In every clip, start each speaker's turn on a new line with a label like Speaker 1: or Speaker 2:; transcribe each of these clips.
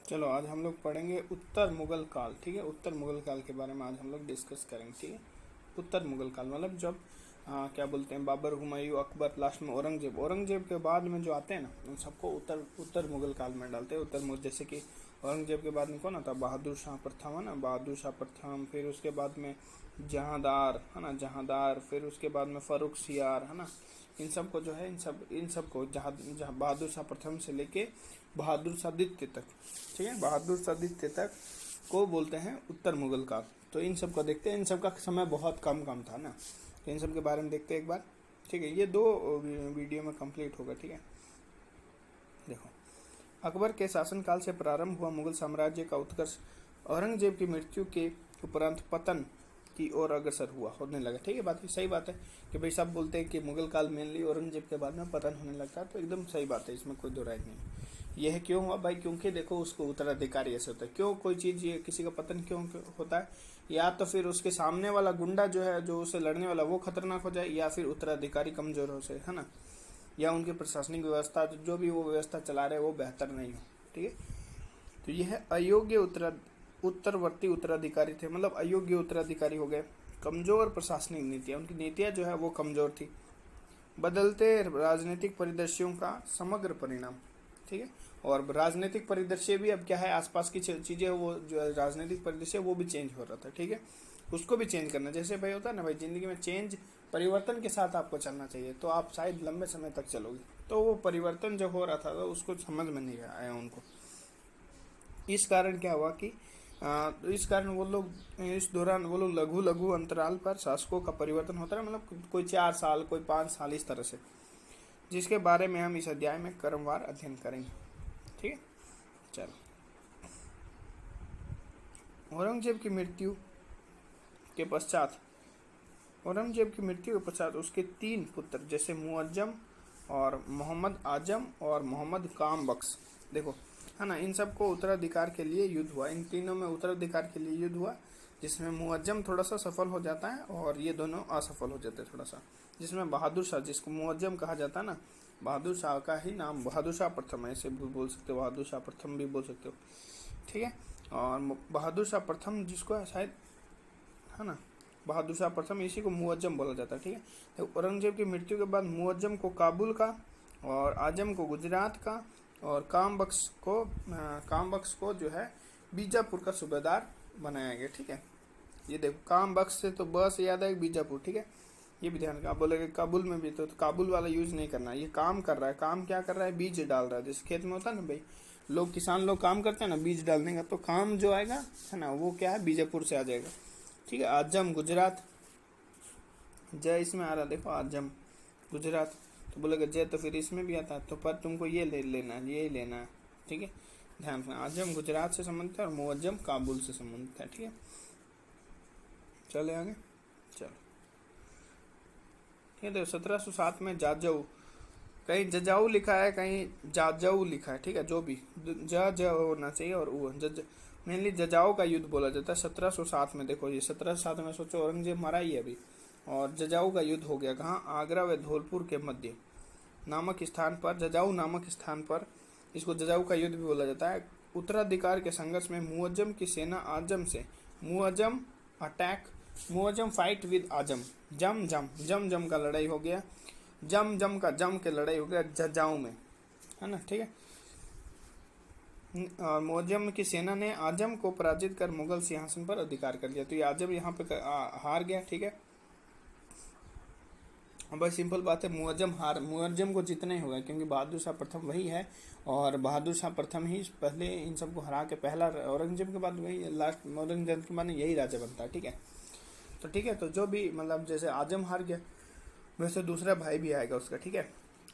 Speaker 1: चलो आज हम लोग पढ़ेंगे उत्तर मुगल काल। ठीक है, उत्तर मुगल काल के बारे में आज हम लोग डिस्कस करेंगे। ठीक है, उत्तर मुगल काल मतलब जब क्या बोलते हैं, बाबर, हुमायूं, अकबर, लास्ट में औरंगजेब। औरंगजेब के बाद में जो आते हैं ना, उन सबको उत्तर उत्तर मुगल काल में डालते हैं। उत्तर मुगल, जैसे कि औरंगजेब के बाद में कौन आता? बहादुर शाह प्रथम, है ना, बहादुर शाह प्रथम। फिर उसके बाद में जहांदार, है ना, जहांदार। फिर उसके बाद में फर्रुख सियार, है ना। इन सब को जो है, इन सब को जहाँ बहादुर शाह प्रथम से लेके बहादुर शाह द्वितीय तक, ठीक है, बहादुर शाह द्वितीय तक को बोलते हैं उत्तर मुगल काल। तो इन सब को देखते हैं। इन सब का समय बहुत कम कम था ना, तो इन सब के बारे में देखते हैं एक बार। ठीक है, ये 2 वीडियो में कंप्लीट होगा। ठीक है, देखो, अकबर के शासनकाल से प्रारंभ हुआ मुगल साम्राज्य का उत्कर्ष औरंगजेब की मृत्यु के उपरांत पतन की ओर अग्रसर हुआ, होने लगा। ठीक है, बात सही बात है कि भाई सब बोलते हैं कि मुगल काल मेनली औरंगजेब के बाद में पतन होने लगता है, तो एकदम सही बात है, इसमें कोई दो राय नहीं। यह क्यों हुआ भाई? क्योंकि देखो, उसको उत्तराधिकारी ऐसे होता है। क्यों कोई चीज़, ये किसी का पतन क्यों होता है? या तो फिर उसके सामने वाला गुंडा जो है, जो उसे लड़ने वाला, वो खतरनाक हो जाए, या फिर उत्तराधिकारी कमजोर हो से, है ना, या उनकी प्रशासनिक व्यवस्था, जो भी वो व्यवस्था चला रहे वो बेहतर नहीं हो। ठीक है, तो यह अयोग्य उत्तरवर्ती उत्तराधिकारी थे, मतलब अयोग्य उत्तराधिकारी हो गए। कमजोर प्रशासनिक नीतियाँ, उनकी नीतियाँ जो है वो कमजोर थी। बदलते राजनीतिक परिदृश्यों का समग्र परिणाम। ठीक है, और राजनीतिक परिदृश्य भी अब क्या है, आसपास की चीज़ें, वो जो राजनीतिक परिदृश्य वो भी चेंज हो रहा था। ठीक है, उसको भी चेंज करना, जैसे भाई होता है ना भाई, ज़िंदगी में चेंज, परिवर्तन के साथ आपको चलना चाहिए, तो आप शायद लंबे समय तक चलोगे। तो वो परिवर्तन जो हो रहा था तो उसको समझ में नहीं आया उनको। इस कारण क्या हुआ कि इस कारण वो लोग, इस दौरान वो लोग लघु लघु अंतराल पर शासकों का परिवर्तन होता है, मतलब कोई 4 साल, कोई 5 साल, इस तरह से, जिसके बारे में हम इस अध्याय में क्रमवार अध्ययन करेंगे। ठीक है, चलो। औरंगजेब की मृत्यु के पश्चात औरंगजेब की मृत्यु के पश्चात उसके 3 पुत्र, जैसे मुअज्जम और मोहम्मद आजम और मोहम्मद काम बख्श, देखो, है ना, इन सबको उत्तराधिकार के लिए युद्ध हुआ। इन तीनों में उत्तराधिकार के लिए युद्ध हुआ, जिसमें मुअज्जम थोड़ा सा सफल हो जाता है और ये दोनों असफल हो जाते हैं थोड़ा सा। जिसमें बहादुर शाह, जिसको मुअज्जम कहा जाता है ना, बहादुर शाह का ही नाम बहादुर शाह प्रथम है, ऐसे भी बोल सकते हो, बहादुर शाह प्रथम भी बोल सकते हो। ठीक है, और बहादुर शाह प्रथम जिसको शायद, है ना, बहादुर शाह प्रथम, इसी को मुअज्जम बोला जाता है। ठीक है, तो औरंगजेब की मृत्यु के बाद मुअज्जम को काबुल का, और आजम को गुजरात का, और काम बख्श को जो है बीजापुर का सूबेदार बनाया गया। ठीक है, ये देखो, काम बख्श से तो बस याद है बीजापुर। ठीक है, ये भी ध्यान, आप बोलेगे काबुल में भी, तो काबुल वाला यूज नहीं करना। ये काम कर रहा है, काम क्या कर रहा है, बीज डाल रहा है। जैसे खेत में होता है ना भाई, लोग, किसान लोग काम करते हैं ना बीज डालने का, तो काम जो आएगा, है ना, वो क्या है, बीजापुर से आ जाएगा। ठीक है, आजम गुजरात, जय इसमें आ रहा, देखो, आजम गुजरात, तो बोलेगा जय तो फिर इसमें भी आता है, तो पर तुमको ये लेना है, ये लेना है। ठीक है, ध्यान रखना, आजम गुजरात से संबंधित है और मुअज्जम काबुल से संबंधित है। ठीक है, चले आगे, चलो। ठीक है, देखो, 1707 में जाजऊ, कहीं जजाऊ लिखा है, कहीं जाजऊ लिखा है। ठीक है, जो भी ज होना चाहिए, और वो मेनली जजाऊ का युद्ध बोला जाता है 1707 में। देखो, ये 1707 में, सोचो औरंगजेब मारा ही है अभी, और जजाऊ का युद्ध हो गया। कहाँ? आगरा व धौलपुर के मध्य नामक स्थान पर, जजाऊ नामक स्थान पर, इसको जजाऊ का युद्ध भी बोला जाता है। उत्तराधिकार के संघर्ष में मुअज्जम की सेना आजम से, Muazzam attack, Muazzam fight with Azam, जम का लड़ाई हो गया, जम के लड़ाई हो गया जजाऊ में, है ना। ठीक है, और मुअज्जम की सेना ने आजम को पराजित कर मुगल सिंहासन पर अधिकार कर लिया। तो ये आजम यहाँ पे हार गया। ठीक है, भाई सिंपल बात है, मुअज्जम को जीतना ही होगा, क्योंकि बहादुर शाह प्रथम वही है, और बहादुर शाह प्रथम ही पहले इन सबको हरा के, पहला औरंगजेब के बाद वही लास्ट, औरंगजेब के बाद यही राजा बनता है। ठीक है, तो ठीक है, तो जो भी, मतलब जैसे आजम हार गया, वैसे दूसरा भाई भी आएगा उसका। ठीक है,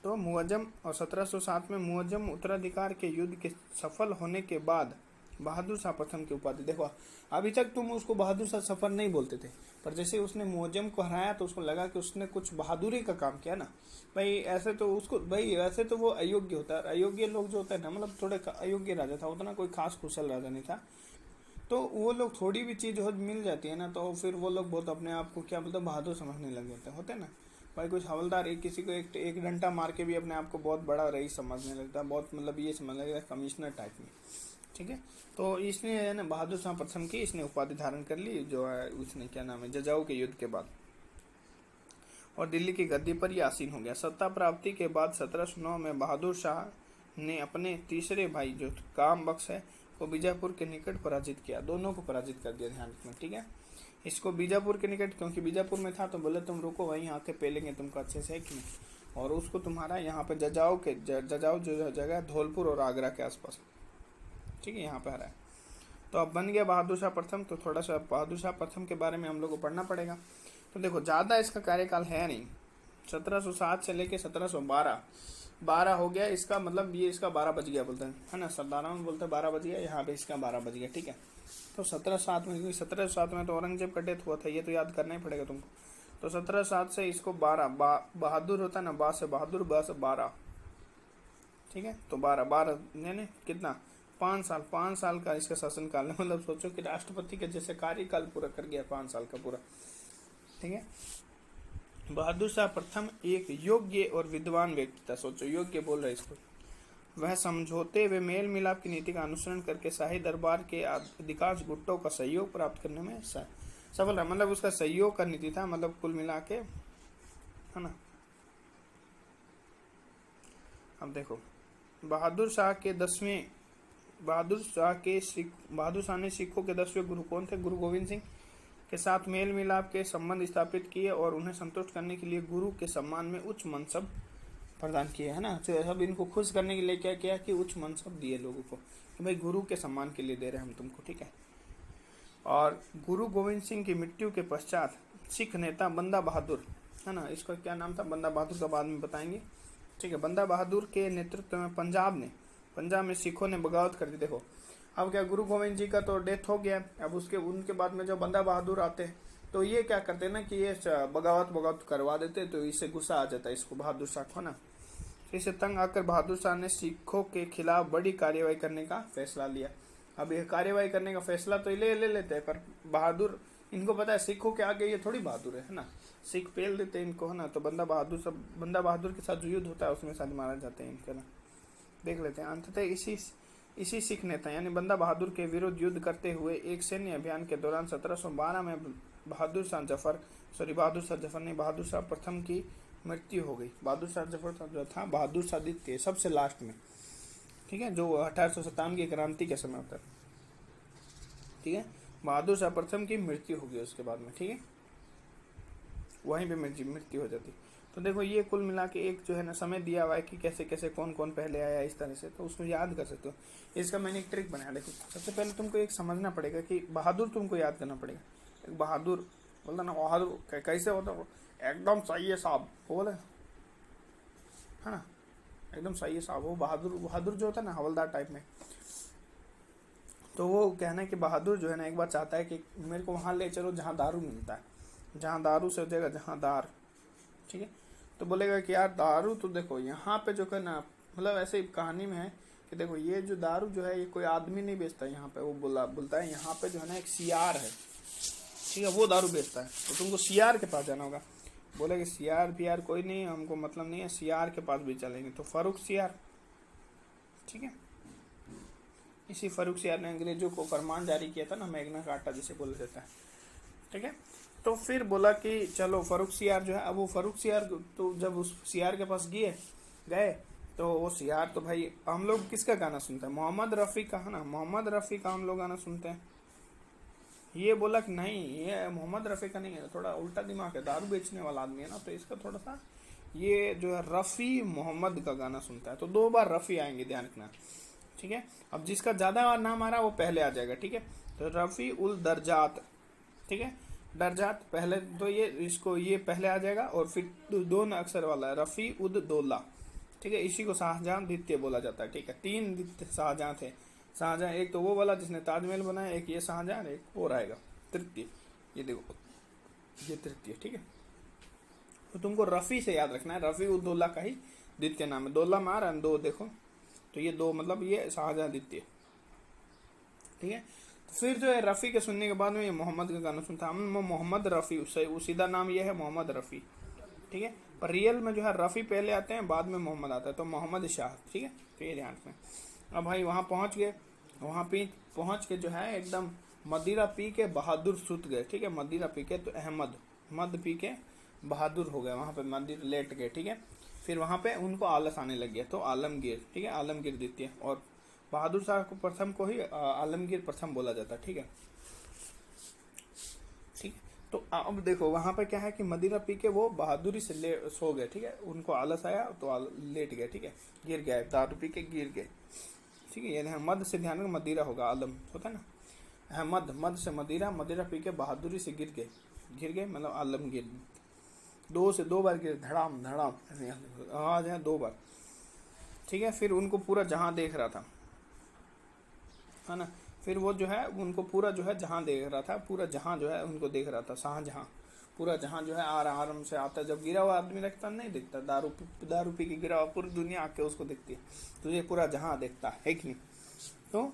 Speaker 1: तो मुअज्जम, और 1707 में मुअज्जम उत्तराधिकार के युद्ध के सफल होने के बाद बहादुर शाह प्रथम की उपाधि, देखो, अभी तक तुम उसको बहादुर शाह सफर नहीं बोलते थे, पर जैसे उसने मुअज्जम को हराया तो उसको लगा कि उसने कुछ बहादुरी का काम किया ना भाई। ऐसे तो उसको भाई, वैसे तो वो अयोग्य होता है, अयोग्य लोग जो होता है ना, मतलब थोड़े अयोग्य राजा था, उतना कोई खास कुशल राजा नहीं था। तो वो लोग, थोड़ी भी चीज़ हो मिल जाती है ना, तो फिर वो लोग बहुत अपने आप को क्या बोलते, बहादुर समझने लग जाते होते ना भाई। कुछ हवलदार किसी को एक डंडा मार के भी अपने आप को बहुत बड़ा रईस समझने लगता है, बहुत, मतलब ये समझ लगता है कमिश्नर टाइप में। ठीक है। तो इसने है ना बहादुर शाह प्रथम की इसने उपाधि धारण कर ली, जो है उसने क्या नाम है जजाऊ के युद्ध के बाद, और दिल्ली की गद्दी पर ही आसीन हो गया। सत्ता प्राप्ति के बाद 1709 में बहादुर शाह ने अपने तीसरे भाई जो काम बख्श है को बीजापुर के निकट पराजित किया, दोनों को पराजित कर दिया, ध्यान रखना, ठीक है। इसको बीजापुर के निकट, क्योंकि बीजापुर में था तो बोले तुम रुको वहीं आके पेलेंगे तुमको अच्छे से, है कि नहीं। और उसको तुम्हारा यहाँ पे जजाऊ जो जगह है धौलपुर और आगरा के आसपास, ठीक है, यहाँ पे आ रहा है। तो अब बन गया बहादुर शाह प्रथम। तो थोड़ा सा बहादुर शाह प्रथम के बारे में हम लोग को पढ़ना पड़ेगा। तो देखो ज़्यादा इसका कार्यकाल है नहीं, 1707 से लेके 1712 हो गया इसका, मतलब ये इसका 12 बज गया बोलते हैं, है ना, सरदारों में बोलते हैं 12 बज गया, यहाँ पे इसका 12 बज गया, ठीक है। तो 1707 में, 1707 में तो औरंगजेब का डेथ हुआ था, ये तो याद करना ही पड़ेगा तुमको। तो 1707 से इसको 12 बहादुर होता है ना, बा से बहादुर, बा से 12, ठीक है। तो 12 ने कितना 5 साल का इसका शासनकाल है, मतलब सोचो कि राष्ट्रपति के जैसे कार्यकाल पूरा कर गया 5 साल का पूरा, ठीक है। बहादुर शाह प्रथम एक योग्य और विद्वान व्यक्ति था, सोचो योग्य बोल रहा है इसको। वह समझौते व मेल मिलाप की नीति का अनुसरण करके शाही दरबार के अधिकांश गुटों का सहयोग प्राप्त करने में सफल रहा, मतलब उसका सहयोग का नीति था, मतलब कुल मिला के, है ना। अब देखो बहादुर शाह ने सिखों के 10वें गुरु कौन थे, गुरु गोविंद सिंह के साथ मेल मिलाप के संबंध स्थापित किए और उन्हें संतुष्ट करने के लिए गुरु के सम्मान में उच्च मनसब प्रदान किए, है ना। तो सब इनको खुश करने के लिए क्या किया कि उच्च मनसब दिए लोगों को, कि भाई गुरु के सम्मान के लिए दे रहे हैं हम तुमको, ठीक है। और गुरु गोविंद सिंह की मृत्यु के पश्चात सिख नेता बंदा बहादुर, है ना, इसका क्या नाम था, बंदा बहादुर का बाद में बताएंगे, ठीक है। बंदा बहादुर के नेतृत्व में पंजाब में सिखों ने बगावत कर दी। देखो अब क्या गुरु गोविंद जी का तो डेथ हो गया, अब उनके बाद में जो बंदा बहादुर आते हैं तो ये क्या करते हैं ना कि ये बगावत करवा देते, तो इससे गुस्सा आ जाता है इसको बहादुर शाह को ना। इससे तंग आकर बहादुर शाह ने सिखों के खिलाफ बड़ी कार्यवाही करने का फैसला लिया। अब ये कार्यवाही करने का फैसला तो ले लेते हैं, पर बहादुर, इनको पता है सिखों के आगे ये थोड़ी बहादुर है ना, सिख पेल देते हैं इनको, है ना। तो बंदा बहादुर के साथ जो युद्ध होता है उसमें शायद मारा जाते हैं इनका ना, देख लेते हैं। अंततः इसी सिख नेता यानी बंदा बहादुर के विरुद्ध युद्ध करते हुए एक सैन्य अभियान के दौरान 1712 में बहादुर शाह प्रथम की मृत्यु हो गई। बहादुर शाह जफर जो था बहादुर शाह द्वितीय सबसे लास्ट में, ठीक है, जो 1857 की क्रांति के समय होता है, ठीक है। बहादुर शाह प्रथम की मृत्यु हो गई उसके बाद में, ठीक है, वहीं पे मृत्यु हो जाती। तो देखो ये कुल मिला के एक जो है ना समय दिया हुआ है कि कैसे कैसे कौन कौन पहले आया इस तरह से, तो उसको याद कर सकते हो। इसका मैंने एक ट्रिक बनाया, देखो सबसे पहले तुमको एक समझना पड़ेगा कि बहादुर तुमको याद करना पड़ेगा। एक बहादुर बोलता ना, बहादुर कैसे होता है, एकदम सही है साहब, वो बोले, है ना, एकदम सही है साहब। वो बहादुर जो होता है ना हवलदार टाइप में, तो वो कहना है कि बहादुर जो है ना एक बार चाहता है कि मेरे को वहाँ ले चलो जहाँ दारू मिलता है, जहाँ दारू से हो जाएगा, जहाँ दार, ठीक है। तो बोलेगा कि यार दारू तो देखो यहाँ पे जो है ना, मतलब ऐसे ही कहानी में है कि देखो ये जो दारू जो है ये कोई आदमी नहीं बेचता है यहाँ पे, वो बोलता है यहाँ पे जो है ना एक सियार है, ठीक है, वो दारू बेचता है, तो तुमको सियार के पास जाना होगा। बोले कि सियार पियार कोई नहीं, हमको मतलब नहीं है, सियार के पास भी चलेंगे। तो फारूक सियार, ठीक है, इसी फारूक सियार ने अंग्रेजों को फरमान जारी किया था ना, मैग्ना कार्टा जिसे बोला जाता है, ठीक है। तो फिर बोला कि चलो फारूक सियार जो है, अब वो फारूक सियार तो जब उस सियार के पास गए तो वो सियार तो भाई, हम लोग किसका गाना सुनते हैं, मोहम्मद रफ़ी का, है ना, मोहम्मद रफ़ी का हम लोग गाना सुनते हैं। ये बोला कि नहीं ये मोहम्मद रफ़ी का नहीं है, थोड़ा उल्टा दिमाग है, दारू बेचने वाला आदमी है ना, तो इसका थोड़ा सा ये जो है रफ़ी मोहम्मद का गाना सुनता है। तो 2 बार रफ़ी आएंगे, ध्यान रखना, ठीक है। अब जिसका ज़्यादा नाम आ रहा है वो पहले आ जाएगा, ठीक है। तो रफ़ी उल दरजात, ठीक है, दरजात पहले, तो ये पहले आ जाएगा, और फिर 2 अक्षर वाला है रफ़ी उद दौला, ठीक है। इसी को शाहजहां द्वितीय बोला जाता है, ठीक है। 3 शाहजहां थे, शाहजहां एक तो वो वाला जिसने ताजमहल बनाया, एक ये शाहजहां, एक और आएगा तृतीय, ये देखो ये तृतीय, ठीक है। तो तुमको रफ़ी से याद रखना है, रफ़ी उद दौला का ही द्वितीय नाम है, दौला में आ रहा है 2 देखो, तो ये 2 मतलब ये शाहजहां द्वितीय, ठीक है। फिर जो है रफ़ी के सुनने के बाद में ये मोहम्मद का गाना सुनता है, मोहम्मद रफ़ी, सीधा नाम ये है मोहम्मद रफ़ी, ठीक है। पर रियल में जो है रफ़ी पहले आते हैं, बाद में मोहम्मद आता है, तो मोहम्मद शाह, ठीक है। तो ये ध्यान रखना। अब भाई वहाँ पहुँच गए, वहां पे पहुंच के जो है एकदम मदिरा पी के बहादुर सुत गए, ठीक है। मदिरा पी के तो अहमद, मद पी के बहादुर हो गए, वहां पे मदिर लेट गए, ठीक है। फिर वहां पे उनको आलस आने लग गया, तो आलमगीर, ठीक है, आलमगीर द्वितीय, और बहादुर शाह को प्रथम को ही आलमगीर प्रथम बोला जाता है, ठीक है। ठीक है, तो अब देखो वहां पे क्या है कि मदिरा पी के वो बहादुरी से सो गए, ठीक है। उनको आलस आया तो लेट गए, ठीक है, गिर गए, दारू पी के गिर गए, ठीक है। ये मद से ध्यान में मदिरा होगा, आलम होता है ना, अहमद, मद से मदिरा, मदिरा पी के बहादुरी से गिर गए, गिर गए मतलब आलमगीर, दो से दो बार गिर, धड़ाम धड़ाम आवाज है 2 बार, ठीक है। फिर उनको पूरा जहां देख रहा था, है ना। फिर वो जो है उनको पूरा जो है जहां देख रहा था, पूरा जहां जो है उनको देख रहा था, शाहजहां, पूरा जहां जो है आराम से आता, जब गिरा हुआ आदमी देखता नहीं दिखता, दारू पी के गिरा हुआ पूरी दुनिया आके उसको दिखती है, तो ये पूरा जहां देखता है कि नहीं। तो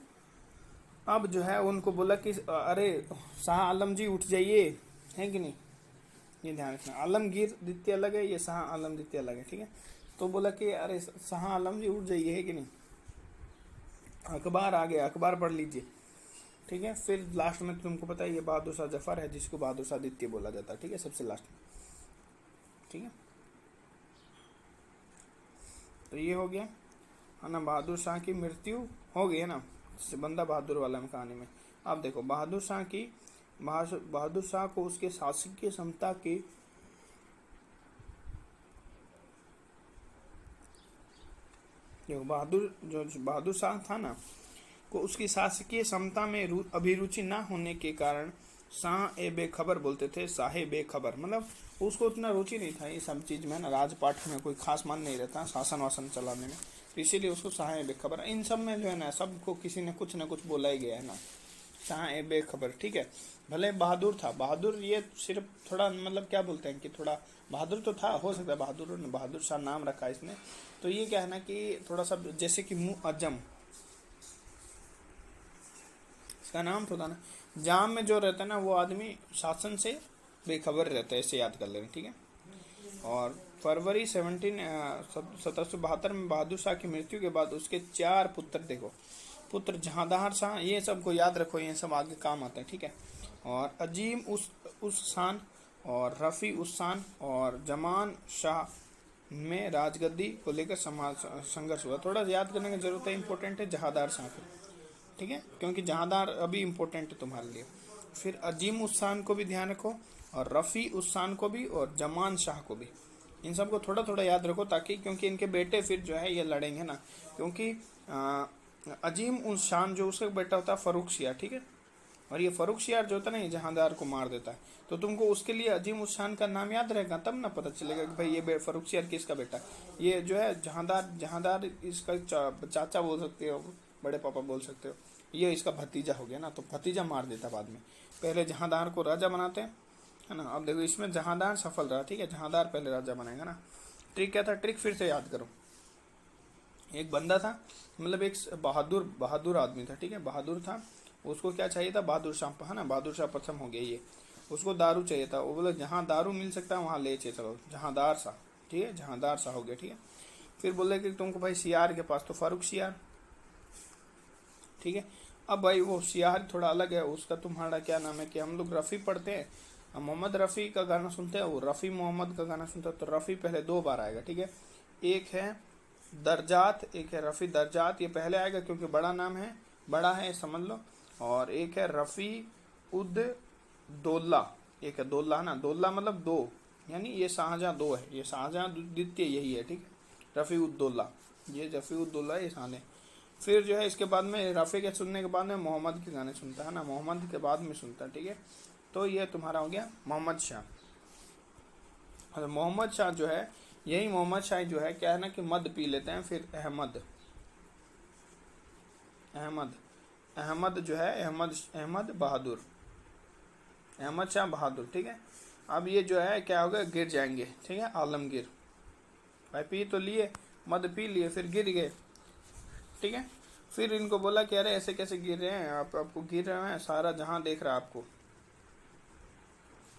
Speaker 1: अब जो है उनको बोला कि अरे शाह आलम जी उठ जाइए, है कि नहीं, ये ध्यान रखना। आलमगीर द्वितीय अलग है, ये शाह आलम द्वितीय अलग है, ठीक है। तो बोला कि अरे शाह आलम जी उठ जाइए, है कि नहीं, अखबार आ गया, अखबार पढ़ लीजिए, ठीक है। फिर लास्ट में तुमको पता है ये बहादुर शाह जफर है, जिसको बहादुर शाह द्वितीय बोला जाता है, ठीक है, सबसे लास्ट में, ठीक है। तो ये हो गया, है ना, बहादुर शाह की मृत्यु हो गई है ना, बंदा बहादुर वाला में कहानी में। अब देखो बहादुर शाह को उसके शासकीय क्षमता की, देखो बहादुर शाह था ना, को उसकी शासकीय क्षमता में अभिरुचि ना होने के कारण शाह ए बेखबर बोलते थे, शाहे बेखबर, मतलब उसको उतना रुचि नहीं था ये सब चीज में ना, राजपाट में कोई खास मन नहीं रहता शासन वासन चलाने में, तो इसीलिए उसको शाह ए बेखबर। इन सब में जो है ना सबको किसी ने कुछ ना कुछ बोला ही गया है ना, शाह ए बेखबर, ठीक है। भले बहादुर था, बहादुर ये सिर्फ थोड़ा मतलब क्या बोलते हैं कि थोड़ा बहादुर तो था, हो सकता है बहादुर ने बहादुर शाह नाम रखा इसने, तो ये क्या है ना कि थोड़ा सा जैसे कि मुअज्जम, इसका नाम तो था ना, जाम में जो रहता है ना वो आदमी शासन से बेखबर रहता है, ऐसे याद कर लेना, ठीक है। और फरवरी 1772 में बहादुर शाह की मृत्यु के बाद उसके 4 पुत्र, देखो पुत्र जहांदार शाह, ये सबको याद रखो, ये सब आगे काम आता है, ठीक है। और अजीम उस शान और रफ़ी उस शान और जमान शाह में राजगद्दी को लेकर संघर्ष हुआ। थोड़ा याद करने की जरूरत है, इंपॉर्टेंट है जहांदार शाह को, ठीक है, क्योंकि जहांदार अभी इम्पोर्टेंट है तुम्हारे लिए। फिर अजीम उस्सान को भी ध्यान रखो, और रफ़ी उस्सान को भी, और जमान शाह को भी, इन सबको थोड़ा थोड़ा याद रखो, ताकि क्योंकि इनके बेटे फिर जो है ये लड़ेंगे ना, क्योंकि अजीम उस्सान जो उसका बेटा होता है फर्रुखसियार, ठीक है, और ये फर्रुखसियार जो होता है ना ये जहांदार को मार देता है, तो तुमको उसके लिए अजीम उस्सान का नाम याद रहेगा, तब ना पता चलेगा कि भाई ये फर्रुखसियार किसका बेटा है। ये जो है जहांदार इसका चाचा बोल सकते हो, बड़े पापा बोल सकते हो, ये इसका भतीजा हो गया ना, तो भतीजा मार देता बाद में, पहले जहांदार को राजा बनाते हैं, है ना। अब देखो इसमें जहांदार सफल रहा, ठीक है, जहांदार पहले राजा बनेगा ना। ट्रिक क्या था, ट्रिक फिर से याद करो, एक बंदा था, मतलब एक बहादुर आदमी था, ठीक है, बहादुर था, उसको क्या चाहिए था, बहादुर शाह, है ना, बहादुर शाह प्रथम हो गया ये, उसको दारू चाहिए था, वो बोले जहाँ दारू मिल सकता है वहाँ ले चलो, जहांदार शाह, ठीक है, जहांदार शाह हो गया, ठीक है। फिर बोले कि तुमको भाई सियार के पास, तो फर्रुखसियार, ठीक है। अब भाई वो सियार थोड़ा अलग है, उसका तुम्हारा क्या नाम है कि हम लोग रफ़ी पढ़ते हैं, मोहम्मद रफ़ी का गाना सुनते हैं, वो रफ़ी मोहम्मद का गाना सुनते हैं, तो रफ़ी पहले 2 बार आएगा, ठीक है। एक है दर्जात, एक है रफ़ी दर्जात, ये पहले आएगा क्योंकि बड़ा नाम है, बड़ा है समझ लो, और एक है रफ़ी उद दौला, एक है दौला, है ना, दौला मतलब 2, यानी ये शाहजहां 2 है, ये शाहजहां द्वितीय यही है, ठीक है, रफ़ी उद दौला, ये रफ़ी उद दौला ये शान है। फिर जो है इसके बाद में रफ़ी के सुनने के बाद में मोहम्मद के गाने सुनता है ना, मोहम्मद के बाद में सुनता है, ठीक है। तो ये तुम्हारा हो गया मोहम्मद शाह। अच्छा मोहम्मद शाह जो है, यही मोहम्मद शाह जो है क्या है ना कि मद पी लेते हैं, फिर अहमद जो है अहमद बहादुर, अहमद शाह बहादुर, ठीक है। अब ये जो है क्या होगा, गिर जाएंगे, ठीक है, आलमगीर, भाई पी तो लिए, मद पी लिए, फिर गिर गए, ठीक है। फिर इनको बोला कि अरे ऐसे कैसे गिर रहे हैं आपको गिर रहे हैं, सारा जहां देख रहा है आपको,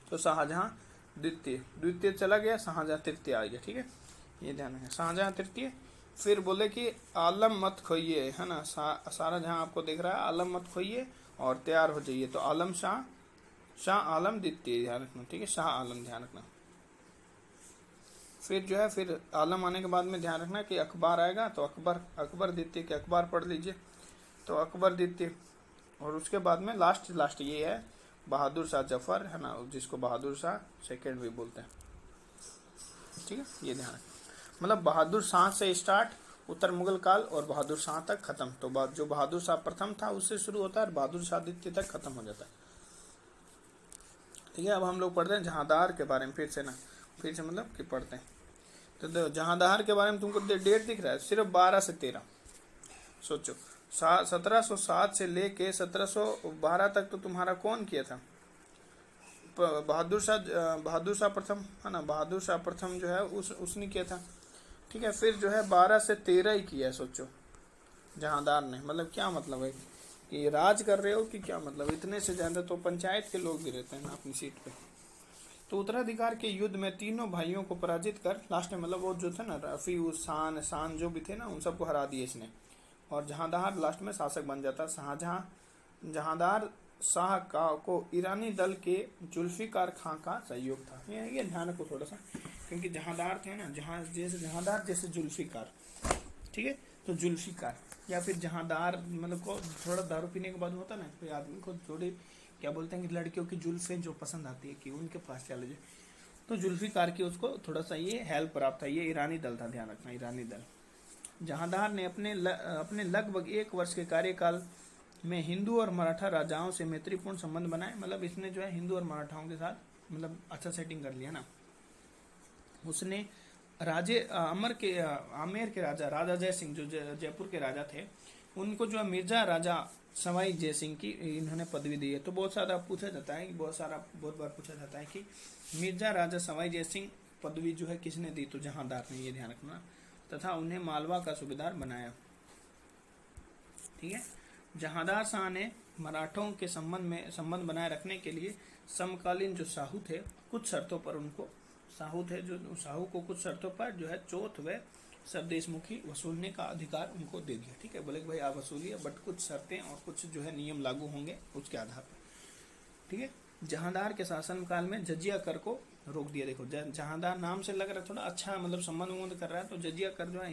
Speaker 1: तो शाहजहां द्वितीय चला गया, शाहजहां तृतीय आ गया, ठीक है, ये ध्यान रखें, शाहजहां तृतीय, फिर बोले कि आलम मत खोइए, है ना, सारा जहां आपको दिख रहा है आलम मत खोइए और तैयार हो जाइए। तो आलम शाह, शाह आलम द्वितीय ध्यान रखना, ठीक है, शाह आलम ध्यान रखना। फिर जो है फिर आलम आने के बाद में ध्यान रखना कि अखबार आएगा, तो अकबर, अकबर द्वितीय के अखबार पढ़ लीजिए, तो अकबर द्वितीय। और उसके बाद में लास्ट ये है बहादुर शाह जफर, है ना, जिसको बहादुर शाह सेकेंड भी बोलते हैं, ठीक है, ये ध्यान रखना। मतलब बहादुर शाह से स्टार्ट उत्तर मुगल काल और बहादुर शाह तक खत्म। तो जो बहादुर शाह प्रथम था उससे शुरू होता है और बहादुर शाह द्वितीय तक खत्म हो जाता है, ठीक है। अब हम लोग पढ़ते हैं जहांदार के बारे में, फिर से मतलब कि पढ़ते हैं। तो जहांदार के बारे में तुमको डेट दिख रहा है, सिर्फ 12 से 13। सोचो 1707 से लेके 1712 तक तो तुम्हारा कौन किया था, बहादुर शाह प्रथम, है ना, बहादुर शाह प्रथम जो है उसने किया था, ठीक है। फिर जो है 12 से 13 ही किया है, सोचो जहांदार ने। मतलब क्या मतलब है कि राज कर रहे हो कि क्या मतलब, इतने से ज्यादा तो पंचायत के लोग भी रहते हैं ना अपनी सीट पे। तो उत्तराधिकार के युद्ध में तीनों भाइयों को पराजित कर लास्ट में, मतलब वो जो थे ना रफी शान जो भी थे ना, उन सबको हरा दिए इसने। और जहांदार लास्ट में शासक बन जाता। जहांदार शाह का को ईरानी दल के जुल्फिकार खां का सहयोग था। ये ध्यान रखो थोड़ा सा, क्योंकि जहांदार थे ना, जहांदार जैसे जुल्फिकार, ठीक है। तो जुल्फिकार या फिर जहांदार मतलब को थोड़ा दारू पीने के बाद होता है ना, कोई आदमी को थोड़ी क्या बोलते हैं कि लड़कियों की जुल्फें जो पसंद आती है कि उनके पास चले जाए, तो जुल्फिकार की उसको थोड़ा सा ये हेल्प प्राप्त था। ये ईरानी दल था, ध्यान रखना, ईरानी दल। जहांदार ने अपने लगभग 1 वर्ष के कार्यकाल में हिंदू और मराठा राजाओं से मैत्रीपूर्ण संबंध बनाए। मतलब इसने जो है हिंदू और मराठाओं के साथ मतलब अच्छा सेटिंग कर लिया ना। उसने आमेर के राजा जय सिंह, जो जयपुर के राजा थे, उनको जो है मिर्जा राजा सवाई जय सिंह की इन्होंने पदवी दी है। तो बहुत बार पूछा जाता है कि मिर्जा राजा सवाई जय सिंह पदवी जो है किसने दी, तो जहांदार ने, ये ध्यान रखना। तथा उन्हें मालवा का सूबेदार बनाया, ठीक है। जहांदार शाह ने मराठों के संबंध बनाए रखने के लिए समकालीन जो साहू थे कुछ शर्तों पर उनको साहू को कुछ शर्तों पर जो है चौथ व स्वदेशमुखी वसूलने का अधिकार उनको दे दिया, ठीक है। बोले कि भाई आप वसूलिए, बट कुछ शर्तें और कुछ जो है नियम लागू होंगे उसके आधार पर, ठीक है। जहांदार के शासनकाल में जजिया कर को रोक दिया। देखो जहांदार नाम से लग रहा है थोड़ा अच्छा मतलब संबंध कर रहा है, तो जजिया कर जो है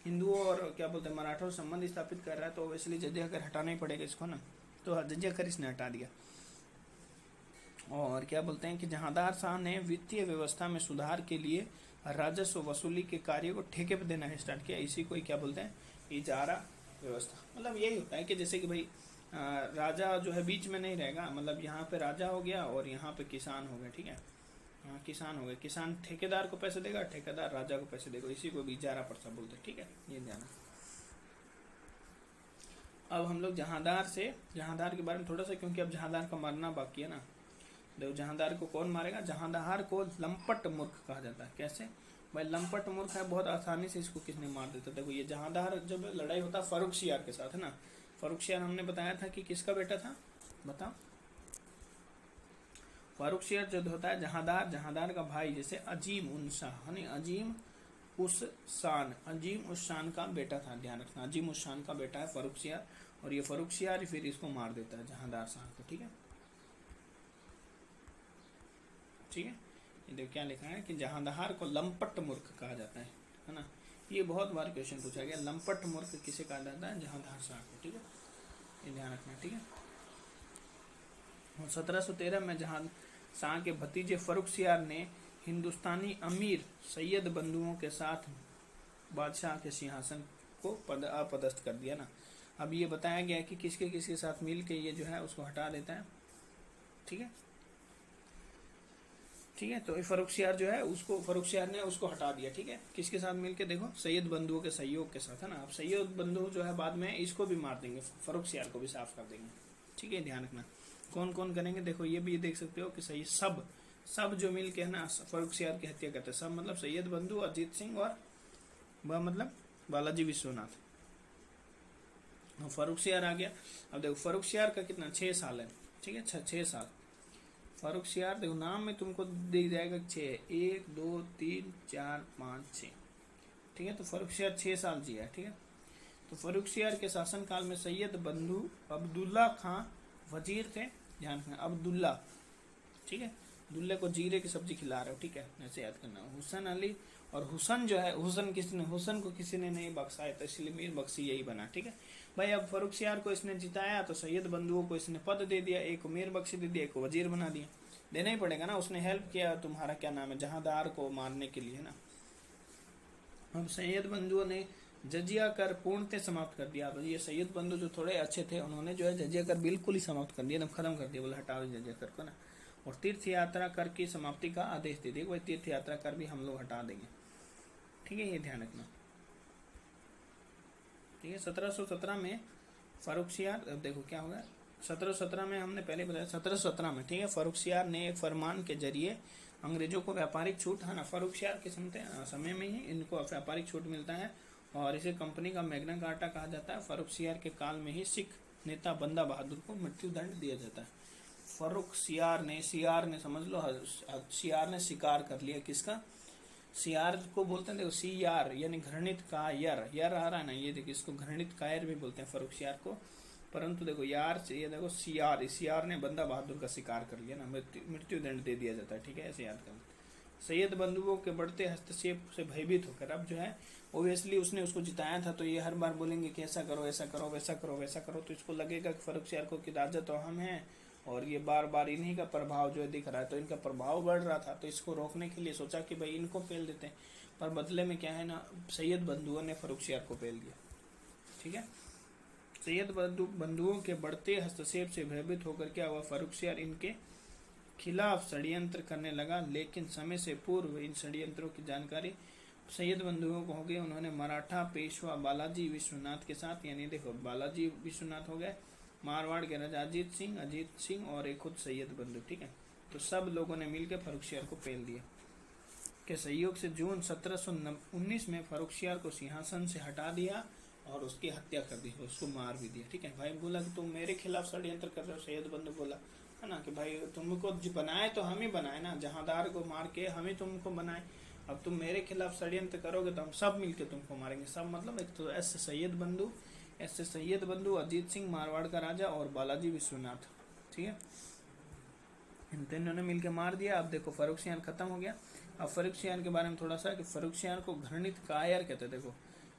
Speaker 1: हिंदुओं और क्या बोलते हैं मराठों से संबंध स्थापित कर रहा है, तो इसलिए जजिया कर हटाना ही पड़ेगा इसको ना। तो जजिया कर इसने हटा दिया। और क्या बोलते हैं कि जहांदार शाह ने वित्तीय व्यवस्था में सुधार के लिए राजस्व वसूली के कार्य को ठेके पर देना स्टार्ट किया। इसी को क्या बोलते हैं, इजारा व्यवस्था। मतलब यही होता है कि जैसे कि भाई राजा जो है बीच में नहीं रहेगा, मतलब यहाँ पे राजा हो गया और यहाँ पे किसान हो गया, ठीक है। किसान हो गए, किसान ठेकेदार को पैसे देगा, ठेकेदार राजा को पैसे देगा, इसी को भी इजारा प्रथा बोलते हैं, ठीक है, ये ध्यान। अब हम लोग जहांदार के बारे में थोड़ा सा, क्योंकि अब जहांदार का मरना बाकी है ना। देखो जहांदार को कौन मारेगा, जहांदार को लंपट मूर्ख कहा जाता है। कैसे भाई, लंपट मूर्ख है, बहुत आसानी से इसको किसने मार देता। देखो ये जहांदार जब लड़ाई होता फर्रुखसियार के साथ, है ना। फर्रुखसियार हमने बताया था कि किसका बेटा था, बताओ। फर्रुखसियार जो होता है जहांदार का भाई, जैसे अजीम उन शाह, अजीम उस शान का बेटा था, ध्यान रखना। अजीम उस शान का बेटा है फर्रुखसियार, और ये फर्रुखसियार फिर इसको मार देता है जहांदार शाह को, ठीक है। ठीक है, ये देखो क्या लिखा है कि जहांदार को लंपट मूर्ख कहा जाता है ना। ये बहुत बार क्वेश्चन पूछा गया, लंपट मूर्ख किसे कहा जाता है, जहांदार शाह को, ठीक है, ये ध्यान रखना, ठीक है। 1713 में जहां शाह के भतीजे फर्रुखसियार ने हिंदुस्तानी अमीर सैयद बंधुओं के साथ बादशाह के सिंहासन को अपदस्थ कर दिया ना। अब ये बताया गया कि किसके साथ मिल के ये जो है उसको हटा देता है, ठीक है। तो फर्रुखसियार ने उसको हटा दिया, ठीक है। किसके साथ मिलके, देखो सैयद बंधुओं के सहयोग के साथ, है ना। अब सैयद बंधु जो है बाद में इसको भी मार देंगे, फर्रुखसियार को भी साफ कर देंगे, ठीक है, ध्यान रखना। कौन कौन करेंगे, देखो ये भी देख सकते हो कि सही सब जो मिल के है ना फर्रुखसियार की हत्या करते हैं। सब मतलब सैयद बंधु, अजीत सिंह और मतलब बालाजी विश्वनाथ। फर्रुखसियार आ गया। अब देखो फर्रुखसियार का कितना 6 साल है, ठीक है, 6 साल। फर्रुखसियार देखो नाम में तुमको दिख जाएगा 6, 1 2 3 4 5 6, ठीक है। तो फर्रुखसियार 6 साल जिया, ठीक है। तो फर्रुखसियार के शासनकाल में सैयद बंधु अब्दुल्ला खां वजीर थे, ध्यान रखना अब्दुल्ला, ठीक है। दुल्ले को जीरे की सब्जी खिला रहे हो, ठीक है, ऐसे याद करना। हुसैन अली, और हुसैन जो है, हुसैन को किसी ने नहीं बख्शाया, तो इसलिए मीर बख्शी यही बना, ठीक है भाई। अब फर्रुखसियार को इसने जिताया तो सैयद बंधुओं को इसने पद दे दिया, एक को मीर बख्शी दे दिया, एक को वजीर बना दिया। देना ही पड़ेगा ना, उसने हेल्प किया तुम्हारा क्या नाम है, जहांदार को मारने के लिए ना। अब सैयद बंधुओं ने जजिया कर पूर्णतः समाप्त कर दिया। ये सैयद बंधु जो थोड़े अच्छे थे, उन्होंने जो है जजिया कर बिल्कुल ही समाप्त कर दिया, एकदम खत्म कर दिया, बोले हटाओ जजिया कर को ना। और तीर्थ यात्रा कर की समाप्ति का आदेश दे दिया, वही तीर्थ यात्रा कर भी हम लोग हटा देंगे, ठीक है, ये ध्यान रखना, ठीक है। 1717 में फर्रुखसियार, अब देखो क्या होगा, 1717 में हमने पहले बताया, 1717 में, ठीक है, फर्रुखसियार ने एक फरमान के जरिए अंग्रेजों को व्यापारिक छूट, है ना, फर्रुखसियार के समय में ही इनको व्यापारिक छूट मिलता है और इसे कंपनी का मैग्ना कार्टा कहा जाता है। फर्रुखसियार के काल में ही सिख नेता बंदा बहादुर को मृत्यु दंड दिया जाता है। फर्रुखसियार ने, सियार ने समझ लो, सियार ने शिकार कर लिया, किसका, सियार को बोलते हैं, देखो सियार यानी घृणित कायर, यार आ रहा है ना, ये देखो इसको घृणित कायर भी बोलते हैं फर्रुखसियार को, परंतु देखो यार से, ये देखो सियार ने बंदा बहादुर का शिकार कर लिया ना, मृत्यु दंड दे दिया जाता है, ठीक है, ऐसे याद करना। सैयद बंधुओं के बढ़ते हस्तक्षेप से भयभीत होकर, अब जो है ओबियसली उसने उसको जिताया था, तो ये हर बार बोलेंगे कि ऐसा करो, ऐसा करो, वैसा करो, वैसा करो, तो इसको लगेगा कि फर्रुखसियार को कि राजा तो हम हैं और ये बार बार इन्हीं का प्रभाव जो है दिख रहा है, तो इनका प्रभाव बढ़ रहा था, तो इसको रोकने के लिए सोचा कि भाई इनको पेल देते हैं, पर बदले में क्या है ना, सैयद बंधुओं ने फर्रुखसियार को पेल दिया, ठीक है। सैयद बंधुओं के बढ़ते हस्तक्षेप से भयभीत होकर क्या हुआ, फर्रुखसियार इनके खिलाफ षड्यंत्र करने लगा, लेकिन समय से पूर्व इन षड्यंत्रों की जानकारी सैयद बंधुओं को हो गई। उन्होंने मराठा पेशवा बालाजी विश्वनाथ के साथ, यानी देखो बालाजी विश्वनाथ हो गए, मारवाड़ के राजा अजीत सिंह और एक खुद सैयद बंधु, ठीक है, तो सब लोगों ने मिलकर फर्रुखसियार को पेल दिया। के सहयोग से जून 1719 में फर्रुखसियार को सिंहासन से हटा दिया और उसकी हत्या कर दी, उसको मार भी दिया, ठीक है। भाई बोला कि तुम मेरे खिलाफ षड्यंत्र कर रहे हो, सैयद बंधु बोला है ना कि भाई तुमको बनाए तो हम ही बनाए ना, जहांदार को मार के हम ही तुमको बनाए, अब तुम मेरे खिलाफ षड्यंत्र करोगे तो हम सब मिलके तुमको मारेंगे। सब मतलब एक तो ऐसे सैयद बंधु, अजीत सिंह मारवाड़ का राजा और बालाजी विश्वनाथ, ठीक है, इन तीनों ने मिलकर मार दिया। अब देखो फर्रुखसियार खत्म हो गया। अब फर्रुखसियार के बारे में थोड़ा सा कि फर्रुखसियार को घृणित कायर कहते हैं, देखो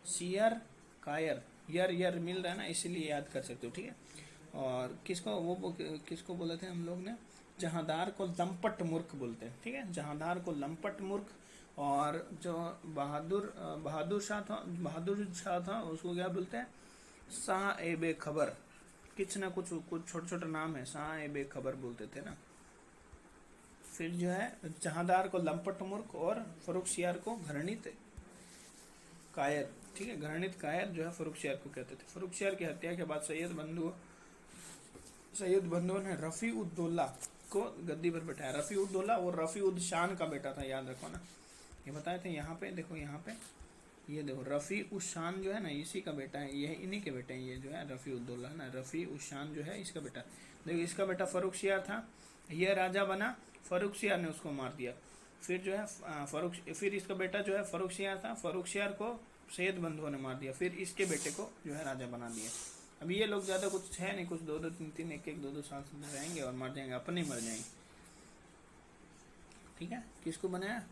Speaker 1: सियर कायर, यर मिल रहा है ना, इसीलिए याद कर सकते हो, ठीक है। और किसको बोले थे हम लोग ने, जहांदार को लंपट मूर्ख बोलते हैं, ठीक है, जहांदार को लंपट मूर्ख। और जो बहादुर शाह था उसको क्या बोलते हैं, शाह ए बेखबर, कुछ ना कुछ छोटा नाम है, शाह ए बेखबर बोलते थे ना। फिर जो है जहांदार को लंपट मूर्ख और फर्रुखसियार को घृणित कायर, ठीक है, घृणित कायर जो है फर्रुखसियार को कहते थे। फर्रुखसियार की हत्या के बाद सैयद बंधुओं ने रफी उद दौला को गद्दी पर बैठाया। रफी उद दौला और रफी उद शान का बेटा था, याद रखो ना, ये बताए थे। यहाँ पे देखो, यहाँ पे ये देखो रफी उद शान जो है ना, इसी का बेटा है, ये इन्हीं के बेटे हैं, ये जो है रफी उद दौला है ना, रफी उद शान जो है इसका बेटा। देखो इसका बेटा फर्रुखसियार था, यह राजा बना, फर्रुखसियार ने उसको मार दिया। फिर जो है फिर इसका बेटा जो है फर्रुखसियार था, फर्रुखसियार को सैयद बंधुओं ने मार दिया, फिर इसके बेटे को जो है राजा बना दिया। अब ये लोग ज्यादा कुछ है नहीं, कुछ 2-2 3-3 1-1 2-2 साल रहेंगे और मर जाएंगे, अपने मर जाएंगे, ठीक है। किसको बनाया,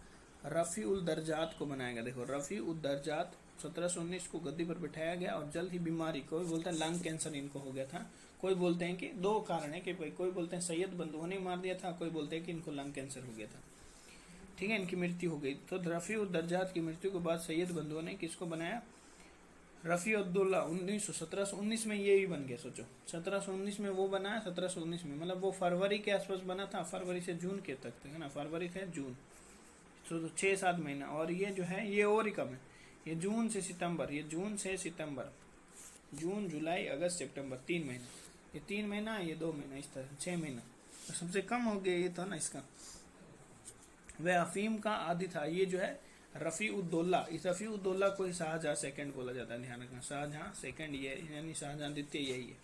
Speaker 1: रफी उल दर्जात को बनाएगा। देखो रफी उल दर्जात 1719 को गद्दी पर बिठाया गया और जल्द ही बीमारी, कोई बोलता है लंग कैंसर इनको हो गया था, कोई बोलते हैं कि 2 कारण है कि कोई बोलते हैं सैयद बंधुओं ने मार दिया था, कोई बोलते हैं कि इनको लंग कैंसर हो गया था, ठीक है, इनकी मृत्यु हो गई। तो रफी उल दर्जात की मृत्यु के बाद सैयद बंधुओं ने किसको बनाया, रफी अब्दुल्ला। 1719 में ये भी बन गया, सोचो 1719 में वो बना, 1719 में मतलब वो फरवरी के आसपास बना था, फरवरी से जून के तक है ना, फरवरी से जून, तो 6-7 महीना। और ये जो है ये और ही कम है, ये जून से सितंबर, जून जुलाई अगस्त सितंबर, 3 महीना, ये 3 महीना, ये 2 महीना, इस तरह 6 महीना, तो सबसे कम हो गया ये था ना इसका। वह अफीम का आदि था, ये जो है रफी उद दौला, इस रफी उद दौला को शाहजहां सेकंड बोला जाता है, ध्यान रखना, शाहजहां सेकंड, ये यानी शाहजहां द्वितीय यही है,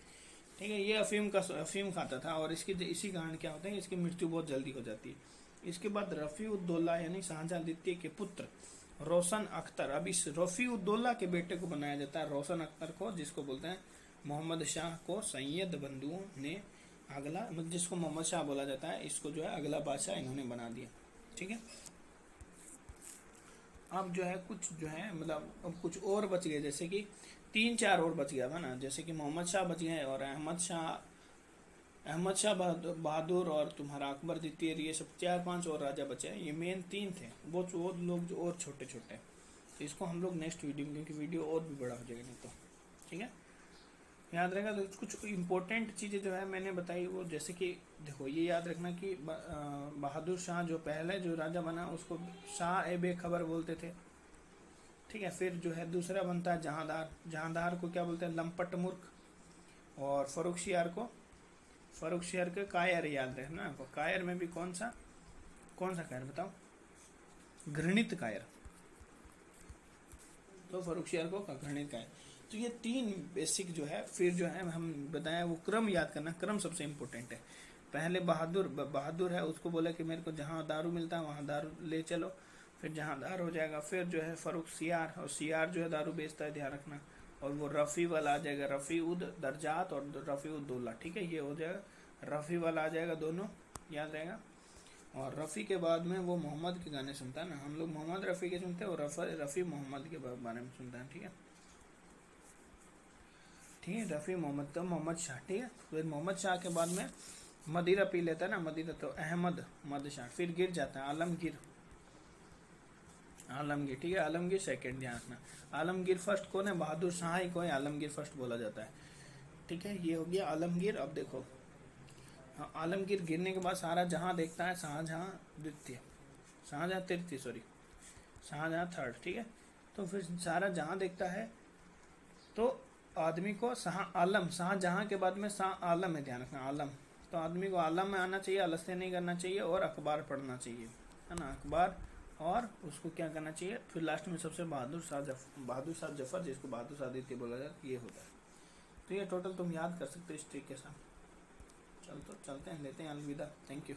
Speaker 1: ठीक है। ये अफीम खाता था और इसकी इसी कारण क्या होता है, इसकी मृत्यु बहुत जल्दी हो जाती है। इसके बाद रफी उद दौला यानी शाहजहां द्वितीय के पुत्र रोशन अख्तर, अब इस रफी उद्दौला के बेटे को बनाया जाता है रोशन अख्तर को, जिसको बोलते हैं मोहम्मद शाह को सैयद बंधुओं ने अगला, मतलब जिसको मोहम्मद शाह बोला जाता है, इसको जो है अगला बादशाह इन्होंने बना दिया। ठीक है, अब जो है कुछ जो है मतलब अब कुछ और बच गए, जैसे कि 3-4 और बच गया था ना, जैसे कि मोहम्मद शाह बच गए और अहमद शाह बहादुर और तुम्हारा अकबर द्वितीय, ये सब 4-5 और राजा बचे हैं। ये मेन 3 थे, वो लोग जो और छोटे छोटे, तो इसको हम लोग नेक्स्ट वीडियो में, क्योंकि वीडियो और भी बड़ा हो जाएगा नहीं तो। ठीक है, याद रहेगा। तो कुछ इंपॉर्टेंट चीज़ें जो है मैंने बताई वो, जैसे कि देखो ये याद रखना कि बहादुर शाह जो पहले जो राजा बना उसको शाह ए बेखबर बोलते थे। ठीक है, फिर जो है दूसरा बनता है जहांदार, जहांदार को क्या बोलते हैं, लंपट मूर्ख। और फरुखशियार के कायर याद रखना आपको, कायर में भी कौन सा कायर बताओ, घृणित कायर, तो फरुखशियार को घृणित कायर। तो ये 3 बेसिक जो है, फिर जो है हम बताया वो क्रम याद करना, क्रम सबसे इम्पोर्टेंट है। पहले बहादुर है, उसको बोला कि मेरे को जहाँ दारू मिलता है वहाँ दारू ले चलो, फिर जहाँ दार हो जाएगा, फिर जो है फरुखशियार, और सियार जो है दारू बेचता है, ध्यान रखना। और वो रफ़ी वाला आ जाएगा, रफ़ी उद दर्जात और रफ़ी उद दौला। ठीक है, ये हो जाएगा, रफ़ी वाला आ जाएगा, दोनों याद रहेगा। और रफ़ी के बाद में वो मोहम्मद के गाने सुनता है ना, हम लोग मोहम्मद रफ़ी के सुनते हैं और रफ़ी मोहम्मद के बारे में सुनता है। ठीक है, ठीक है, रफ़ी मोहम्मद तो मोहम्मद शाह। ठीक है, फिर मोहम्मद शाह के बाद में मदिरा पी लेता है ना, मदिरा, तो अहमद शाह, फिर गिर जाता है आलमगीर। ठीक है, आलमगीर सेकंड, ध्यान रखना। आलमगीर फर्स्ट कौन है, बहादुर शाह ही को है आलमगीर फर्स्ट बोला जाता है। ठीक है, ये हो गया आलमगीर। अब देखो, हाँ, आलमगीर गिरने के बाद सारा जहां देखता है शाहजहां थर्ड। ठीक है, तो फिर सारा जहां देखता है तो आदमी को शाहजहां के बाद में शाह आलम है, ध्यान रखना, आलम। तो आदमी को आलम में आना चाहिए, आलस्य नहीं करना चाहिए और अखबार पढ़ना चाहिए, है ना, अखबार। और उसको क्या करना चाहिए, फिर लास्ट में सबसे बहादुर शाह जफर, जिसको बहादुर शाह द्वितीय बोला जाता है, ये होता है। तो ये टोटल तुम याद कर सकते हो इस तरीके से। चलते हैं, लेते हैं अलविदा, थैंक यू।